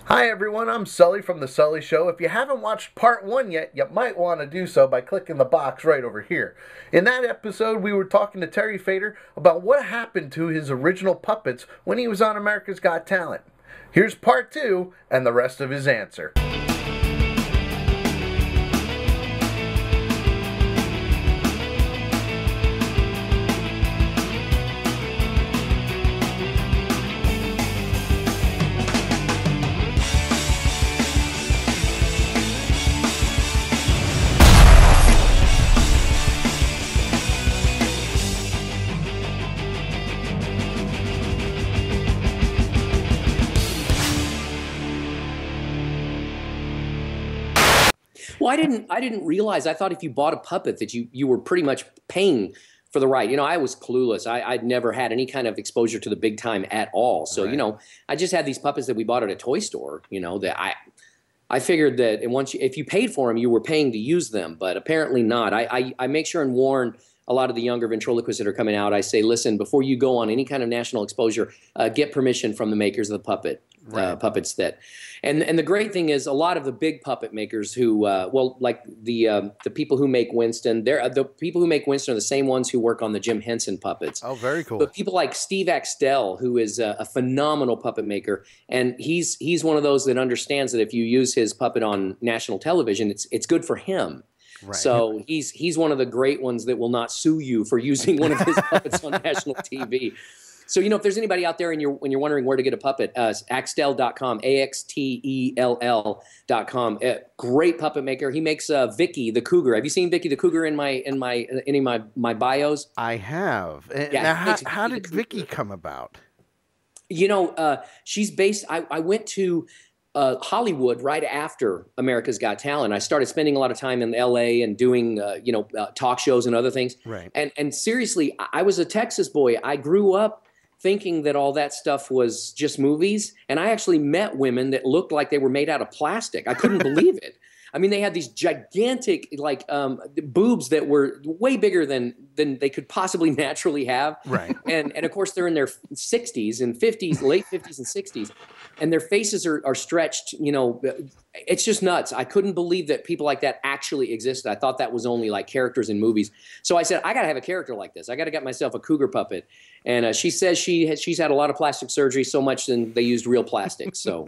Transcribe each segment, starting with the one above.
Hi everyone, I'm Sully from The Sully Show. If you haven't watched part 1 yet, you might want to do so by clicking the box right over here. In that episode, we were talking to Terry Fator about what happened to his original puppets when he was on America's Got Talent. Here's part 2 and the rest of his answer. Well, I didn't realize. I thought if you bought a puppet that you were pretty much paying for the right. I was clueless. I'd never had any kind of exposure to the big time at all. So, Right. I just had these puppets that we bought at a toy store, that I figured that if you paid for them, you were paying to use them, but apparently not. I make sure and warn a lot of the younger ventriloquists that are coming out. I say, listen, before you go on any kind of national exposure, get permission from the makers of the puppets and the great thing is a lot of the big puppet makers who, like the people who make Winston, the people who make Winston are the same ones who work on the Jim Henson puppets. Oh, very cool. But people like Steve Axtell, who is a phenomenal puppet maker, and he's one of those that understands that if you use his puppet on national television, it's good for him. Right. So he's one of the great ones that will not sue you for using one of his puppets on national TV. So, if there's anybody out there and when you're wondering where to get a puppet, Axtell.com, AXTELL.com. Great puppet maker. He makes Vicky the cougar. Have you seen Vicky the cougar in any of my bios? I have. Yeah, Now, how did Vicky come about? She's based. I went to Hollywood right after America's Got Talent. I started spending a lot of time in LA and doing, talk shows and other things. Right. And seriously, I was a Texas boy. I grew up thinking that all that stuff was just movies. And I actually met women that looked like they were made out of plastic. I couldn't believe it. I mean, they had these gigantic, boobs that were way bigger than they could possibly naturally have. Right. And of course, they're in their 60s and 50s, late 50s and 60s. And their faces are stretched, it's just nuts. I couldn't believe that people like that actually existed. I thought that was only like characters in movies. So I said, I got to have a character like this. I got to get myself a cougar puppet. And she says she's had a lot of plastic surgery, so much than they used real plastic. So,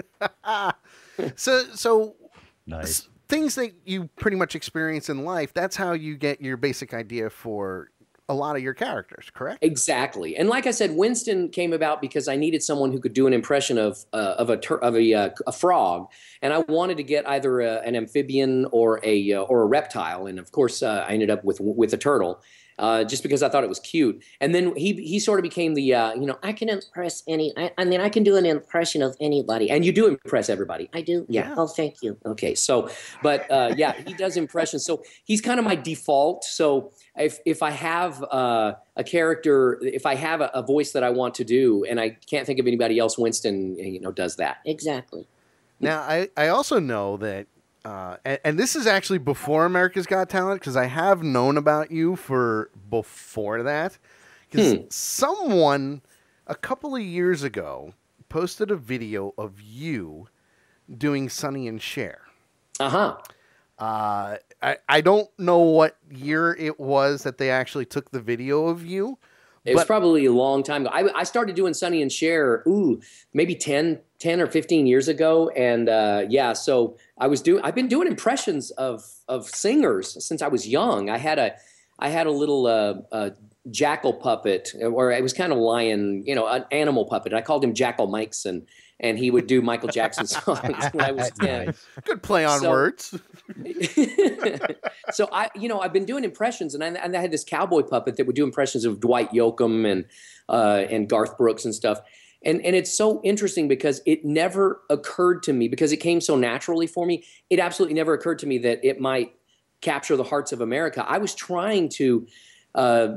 so Nice. things that you pretty much experience in life, that's how you get your basic idea for a lot of your characters, correct? Exactly. And like I said, Winston came about because I needed someone who could do an impression of a frog, and I wanted to get either an amphibian or a reptile, and of course I ended up with a turtle. Just because I thought it was cute. And then he sort of became the, I can impress I can do an impression of anybody. And you do impress everybody. I do? Yeah. Oh, thank you. Okay. So, but he does impressions. So he's kind of my default. So if I have a character, if I have a voice that I want to do and I can't think of anybody else, Winston, does that. Exactly. Now, I also know that, and this is actually before America's Got Talent, because I have known about you for before that. Because someone a couple of years ago posted a video of you doing Sonny and Cher. Uh-huh. I don't know what year it was that they actually took the video of you. It was probably a long time ago. I started doing Sonny and Cher, maybe 10 or 15 years ago. And so I've been doing impressions of singers since I was young. I had a little jackal puppet, or it was kind of lion, an animal puppet. I called him Jackal Mikeson, and he would do Michael Jackson songs when I was 10. Good play on words. So I've been doing impressions, and I had this cowboy puppet that would do impressions of Dwight Yoakam and Garth Brooks and stuff. And it's so interesting because it never occurred to me, because it came so naturally for me, it absolutely never occurred to me that it might capture the hearts of America. I was trying to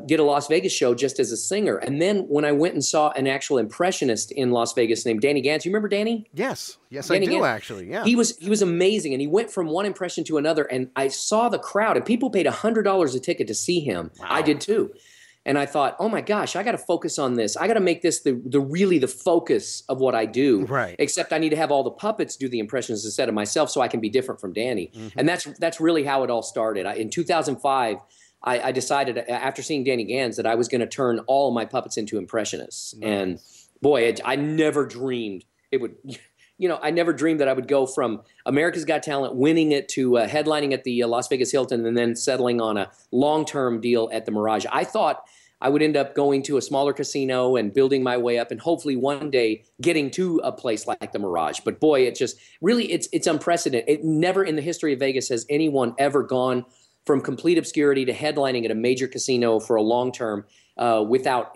get a Las Vegas show just as a singer. And then when I went and saw an actual impressionist in Las Vegas named Danny Gantz, you remember Danny? Yes, Danny I do Gantz, actually. Yeah, he was amazing, and he went from one impression to another. And I saw the crowd, and people paid $100 a ticket to see him. Wow. I did too. And I thought, oh my gosh, I got to focus on this. I got to make this really the focus of what I do. Right. Except I need to have all the puppets do the impressions instead of myself, so I can be different from Danny. And that's really how it all started. In 2005, I decided after seeing Danny Gans that I was going to turn all of my puppets into impressionists. Nice. And boy, I never dreamed it would. I never dreamed that I would go from America's Got Talent, winning it, to headlining at the Las Vegas Hilton, and then settling on a long-term deal at the Mirage. I thought I would end up going to a smaller casino and building my way up, and hopefully one day getting to a place like the Mirage. But boy, it just really, it's unprecedented. It never in the history of Vegas has anyone ever gone from complete obscurity to headlining at a major casino for a long term without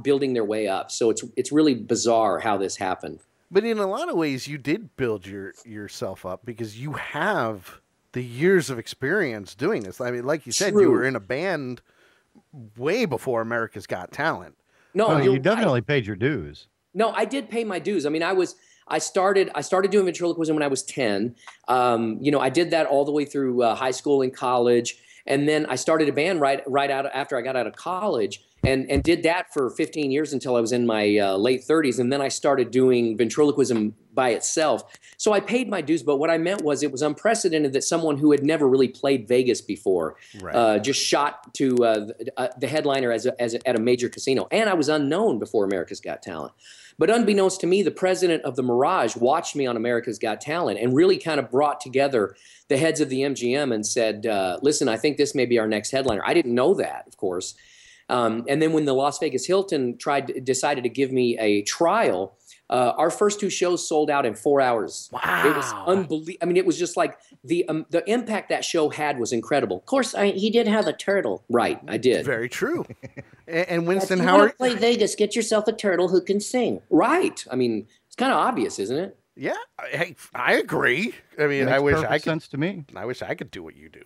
building their way up. So it's really bizarre how this happened. But in a lot of ways, you did build yourself up because you have the years of experience doing this. I mean, like you said, you were in a band way before America's Got Talent. No, you definitely paid your dues. No, I did pay my dues. I mean, I started doing ventriloquism when I was 10. I did that all the way through high school and college. And then I started a band right out after I got out of college, and did that for 15 years until I was in my late 30s. And then I started doing ventriloquism by itself. So I paid my dues, but what I meant was it was unprecedented that someone who had never really played Vegas before just shot to the headliner at a major casino. And I was unknown before America's Got Talent. But unbeknownst to me, the president of the Mirage watched me on America's Got Talent and really kind of brought together the heads of the MGM and said, listen, I think this may be our next headliner. I didn't know that, of course. And then when the Las Vegas Hilton decided to give me a trial, our first 2 shows sold out in 4 hours. Wow. It was unbelievable. I mean, it was just like the impact that show had was incredible. Of course, he did have a turtle. Right, I did. Very true. And Winston if you Howard. want to play Vegas, get yourself a turtle who can sing. Right. I mean, it's kind of obvious, isn't it? Yeah, hey, I agree. I mean, Makes perfect sense to me. I wish I could do what you do.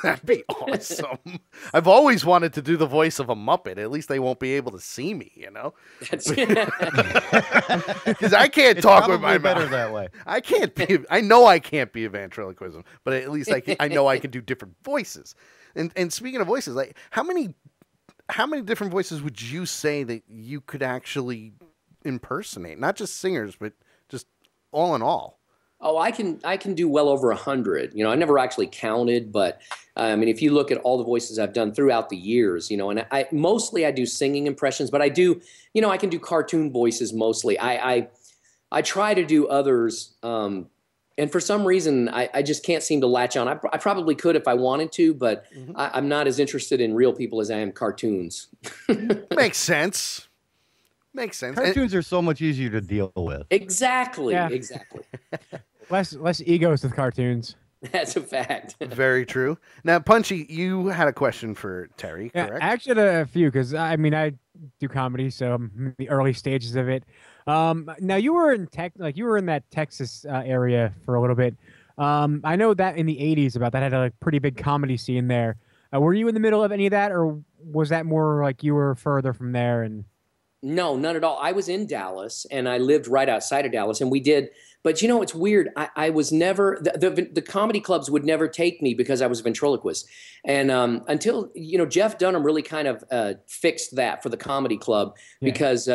That'd be awesome. I've always wanted to do the voice of a Muppet. At least they won't be able to see me, Because I can't talk with my better mouth. that way. I can't be. I know I can't be a ventriloquism, but at least I know I can do different voices. And speaking of voices, like how many different voices would you say that you could actually impersonate? Not just singers, but just all in all. Oh, I can do well over 100. I never actually counted, but I mean, if you look at all the voices I've done throughout the years, and I mostly do singing impressions, but I do, I can do cartoon voices mostly. I try to do others, and for some reason, I just can't seem to latch on. I probably could if I wanted to, but I'm not as interested in real people as I am cartoons. Makes sense. Makes sense. Cartoons are so much easier to deal with. Exactly. Yeah. Exactly. Less egos with cartoons. That's a fact. Very true. Now, Punchy, you had a question for Terry, correct? Yeah, I actually had a few because I do comedy, so I'm in the early stages of it. Now you were in that Texas area for a little bit. I know that in the '80s about that had a pretty big comedy scene there. Were you in the middle of any of that, or was that more like you were further from there? And no, none at all. I was in Dallas, and I lived right outside of Dallas, and we did. But it's weird. I was never the comedy clubs would never take me because I was a ventriloquist, and until Jeff Dunham really kind of fixed that for the comedy club because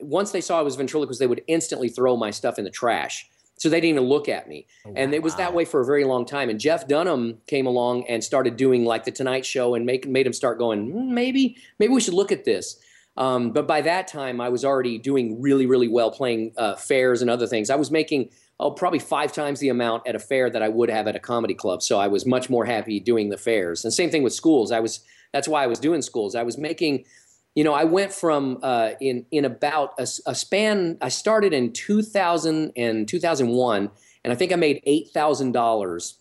once they saw I was ventriloquist, they would instantly throw my stuff in the trash. So they didn't even look at me. And it was that way for a very long time. And Jeff Dunham came along and started doing like the Tonight Show and made him start going, maybe we should look at this. But by that time, I was already doing really, really well playing fairs and other things. I was making probably 5 times the amount at a fair that I would have at a comedy club. So I was much more happy doing the fairs. And same thing with schools. That's why I was doing schools. I was making, I went from in about a span. I started in 2000 and 2001, and I think I made $8,000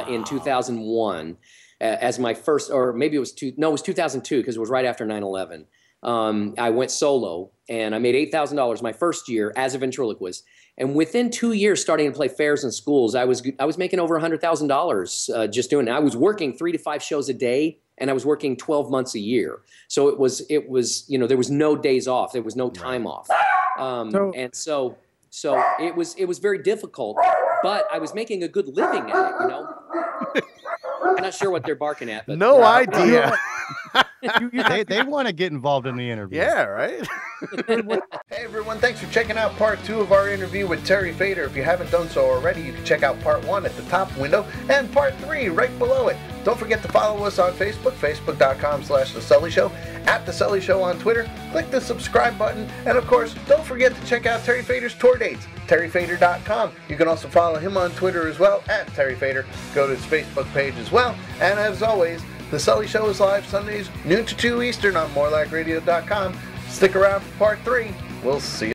in 2001. As my first, or maybe it was it was 2002 because it was right after 9/11. I went solo and I made $8,000 my first year as a ventriloquist. And within 2 years, starting to play fairs in schools, I was making over $100,000 just doing it. I was working 3 to 5 shows a day, and I was working 12 months a year. So it was there was no days off, there was no time off, and so it was very difficult. But I was making a good living at it, I'm not sure what they're barking at. But no idea. They want to get involved in the interview. Yeah, right? Hey, everyone. Thanks for checking out part 2 of our interview with Terry Fator. If you haven't done so already, you can check out part 1 at the top window and part 3 right below it. Don't forget to follow us on Facebook, facebook.com/The Sully Show, at The Sully Show on Twitter. Click the subscribe button. And, of course, don't forget to check out Terry Fator's tour dates, terryfator.com. You can also follow him on Twitter as well, at Terry Fator. Go to his Facebook page as well. And, as always, The Sully Show is live Sundays, noon to 2 Eastern on morelikeradio.com. Stick around for part 3. We'll see you.